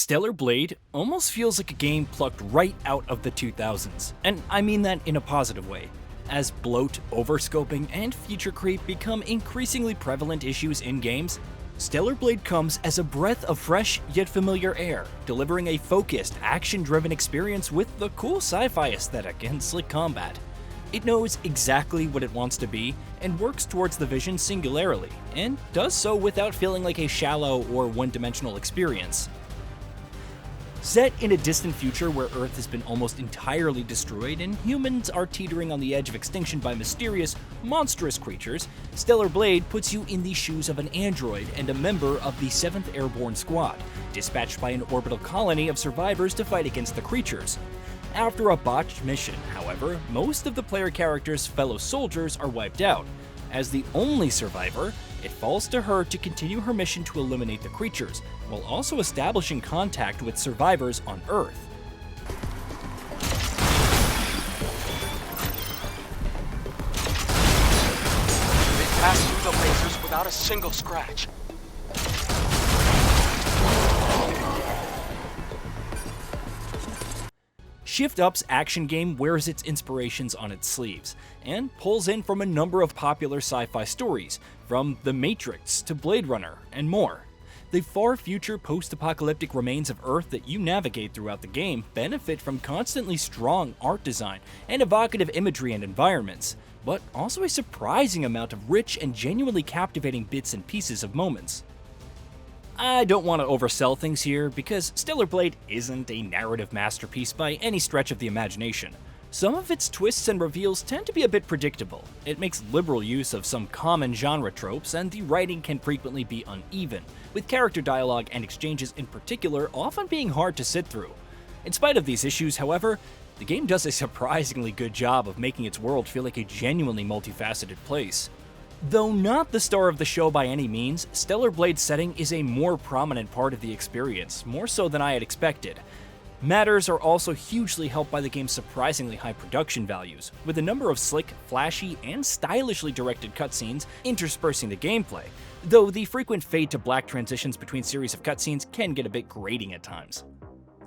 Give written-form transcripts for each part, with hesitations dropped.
Stellar Blade almost feels like a game plucked right out of the 2000s, and I mean that in a positive way. As bloat, overscoping, and feature creep become increasingly prevalent issues in games, Stellar Blade comes as a breath of fresh yet familiar air, delivering a focused, action-driven experience with the cool sci-fi aesthetic and slick combat. It knows exactly what it wants to be and works towards the vision singularly, and does so without feeling like a shallow or one-dimensional experience. Set in a distant future where Earth has been almost entirely destroyed and humans are teetering on the edge of extinction by mysterious, monstrous creatures, Stellar Blade puts you in the shoes of an android and a member of the 7th Airborne Squad, dispatched by an orbital colony of survivors to fight against the creatures. After a botched mission, however, most of the player character's fellow soldiers are wiped out. As the only survivor, it falls to her to continue her mission to eliminate the creatures, while also establishing contact with survivors on Earth. They passed through the lasers without a single scratch. Shift Up's action game wears its inspirations on its sleeves, and pulls in from a number of popular sci-fi stories, from The Matrix to Blade Runner, and more. The far-future post-apocalyptic remains of Earth that you navigate throughout the game benefit from constantly strong art design and evocative imagery and environments, but also a surprising amount of rich and genuinely captivating bits and pieces of moments. I don't want to oversell things here, because Stellar Blade isn't a narrative masterpiece by any stretch of the imagination. Some of its twists and reveals tend to be a bit predictable. It makes liberal use of some common genre tropes, and the writing can frequently be uneven, with character dialogue and exchanges in particular often being hard to sit through. In spite of these issues, however, the game does a surprisingly good job of making its world feel like a genuinely multifaceted place. Though not the star of the show by any means, Stellar Blade's setting is a more prominent part of the experience, more so than I had expected. Matters are also hugely helped by the game's surprisingly high production values, with a number of slick, flashy, and stylishly directed cutscenes interspersing the gameplay, though the frequent fade to black transitions between series of cutscenes can get a bit grating at times.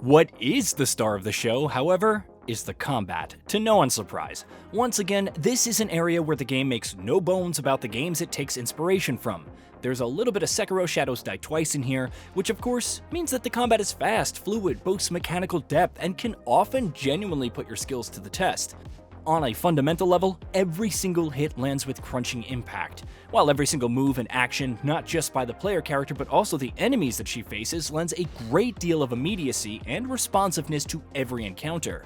What is the star of the show, however, is the combat, to no one's surprise. Once again, this is an area where the game makes no bones about the games it takes inspiration from. There's a little bit of Sekiro Shadows Die Twice in here, which of course means that the combat is fast, fluid, boasts mechanical depth, and can often genuinely put your skills to the test. On a fundamental level, every single hit lands with crunching impact, while every single move and action, not just by the player character but also the enemies that she faces, lends a great deal of immediacy and responsiveness to every encounter.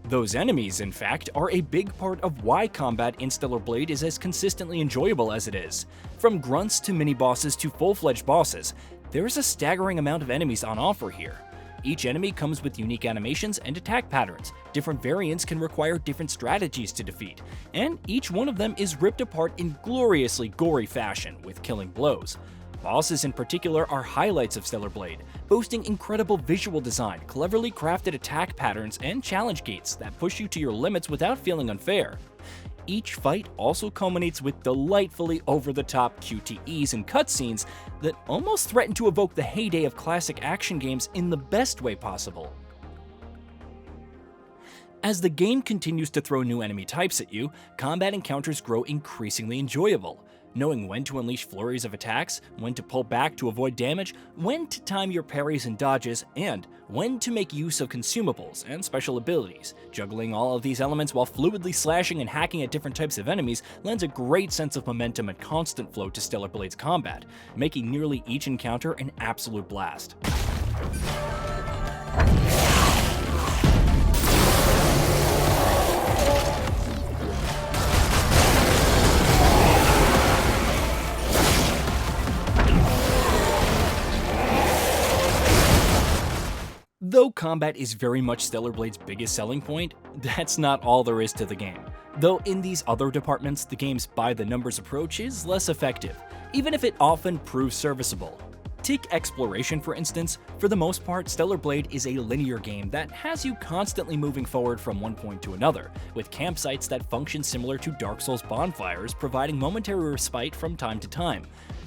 Those enemies, in fact, are a big part of why combat in Stellar Blade is as consistently enjoyable as it is. From grunts to mini-bosses to full-fledged bosses, there is a staggering amount of enemies on offer here. Each enemy comes with unique animations and attack patterns, different variants can require different strategies to defeat, and each one of them is ripped apart in gloriously gory fashion with killing blows. Bosses in particular are highlights of Stellar Blade, boasting incredible visual design, cleverly crafted attack patterns, and challenge gates that push you to your limits without feeling unfair. Each fight also culminates with delightfully over-the-top QTEs and cutscenes that almost threaten to evoke the heyday of classic action games in the best way possible. As the game continues to throw new enemy types at you, combat encounters grow increasingly enjoyable. Knowing when to unleash flurries of attacks, when to pull back to avoid damage, when to time your parries and dodges, and when to make use of consumables and special abilities. Juggling all of these elements while fluidly slashing and hacking at different types of enemies lends a great sense of momentum and constant flow to Stellar Blade's combat, making nearly each encounter an absolute blast. Though combat is very much Stellar Blade's biggest selling point, that's not all there is to the game. Though in these other departments, the game's by-the-numbers approach is less effective, even if it often proves serviceable. Take exploration for instance. For the most part, Stellar Blade is a linear game that has you constantly moving forward from one point to another, with campsites that function similar to Dark Souls bonfires, providing momentary respite from time to time.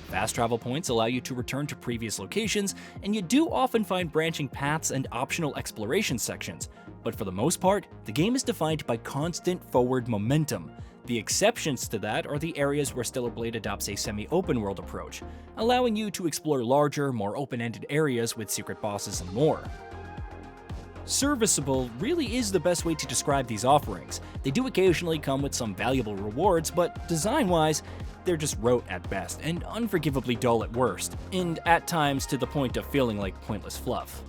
Fast travel points allow you to return to previous locations, and you do often find branching paths and optional exploration sections. But for the most part, the game is defined by constant forward momentum. The exceptions to that are the areas where Stellar Blade adopts a semi-open world approach, allowing you to explore larger, more open-ended areas with secret bosses and more. Serviceable really is the best way to describe these offerings. They do occasionally come with some valuable rewards, but design-wise, they're just rote at best and unforgivably dull at worst, and at times to the point of feeling like pointless fluff.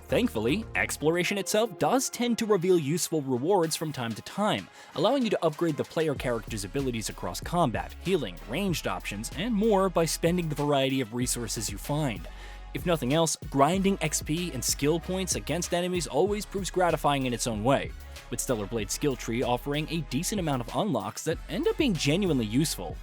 Thankfully, exploration itself does tend to reveal useful rewards from time to time, allowing you to upgrade the player character's abilities across combat, healing, ranged options, and more by spending the variety of resources you find. If nothing else, grinding XP and skill points against enemies always proves gratifying in its own way, with Stellar Blade's skill tree offering a decent amount of unlocks that end up being genuinely useful.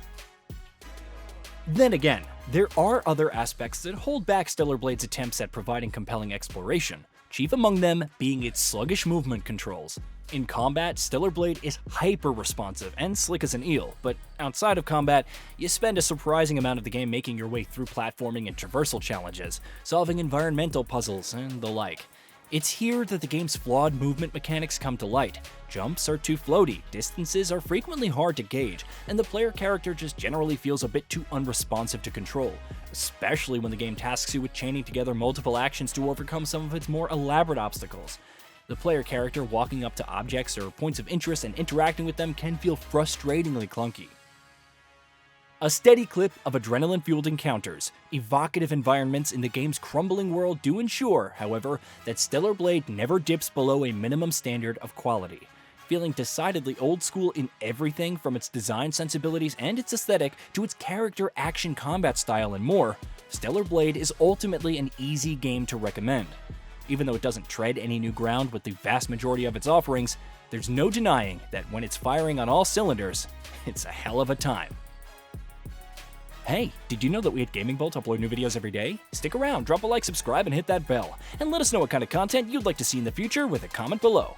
Then again, there are other aspects that hold back Stellar Blade's attempts at providing compelling exploration, chief among them being its sluggish movement controls. In combat, Stellar Blade is hyper-responsive and slick as an eel, but outside of combat, you spend a surprising amount of the game making your way through platforming and traversal challenges, solving environmental puzzles, and the like. It's here that the game's flawed movement mechanics come to light. Jumps are too floaty, distances are frequently hard to gauge, and the player character just generally feels a bit too unresponsive to control, especially when the game tasks you with chaining together multiple actions to overcome some of its more elaborate obstacles. The player character walking up to objects or points of interest and interacting with them can feel frustratingly clunky. A steady clip of adrenaline-fueled encounters, evocative environments in the game's crumbling world do ensure, however, that Stellar Blade never dips below a minimum standard of quality. Feeling decidedly old school in everything from its design sensibilities and its aesthetic to its character, action, combat style, and more, Stellar Blade is ultimately an easy game to recommend. Even though it doesn't tread any new ground with the vast majority of its offerings, there's no denying that when it's firing on all cylinders, it's a hell of a time. Hey, did you know that we at Gaming Bolt upload new videos every day? Stick around, drop a like, subscribe, and hit that bell. And let us know what kind of content you'd like to see in the future with a comment below.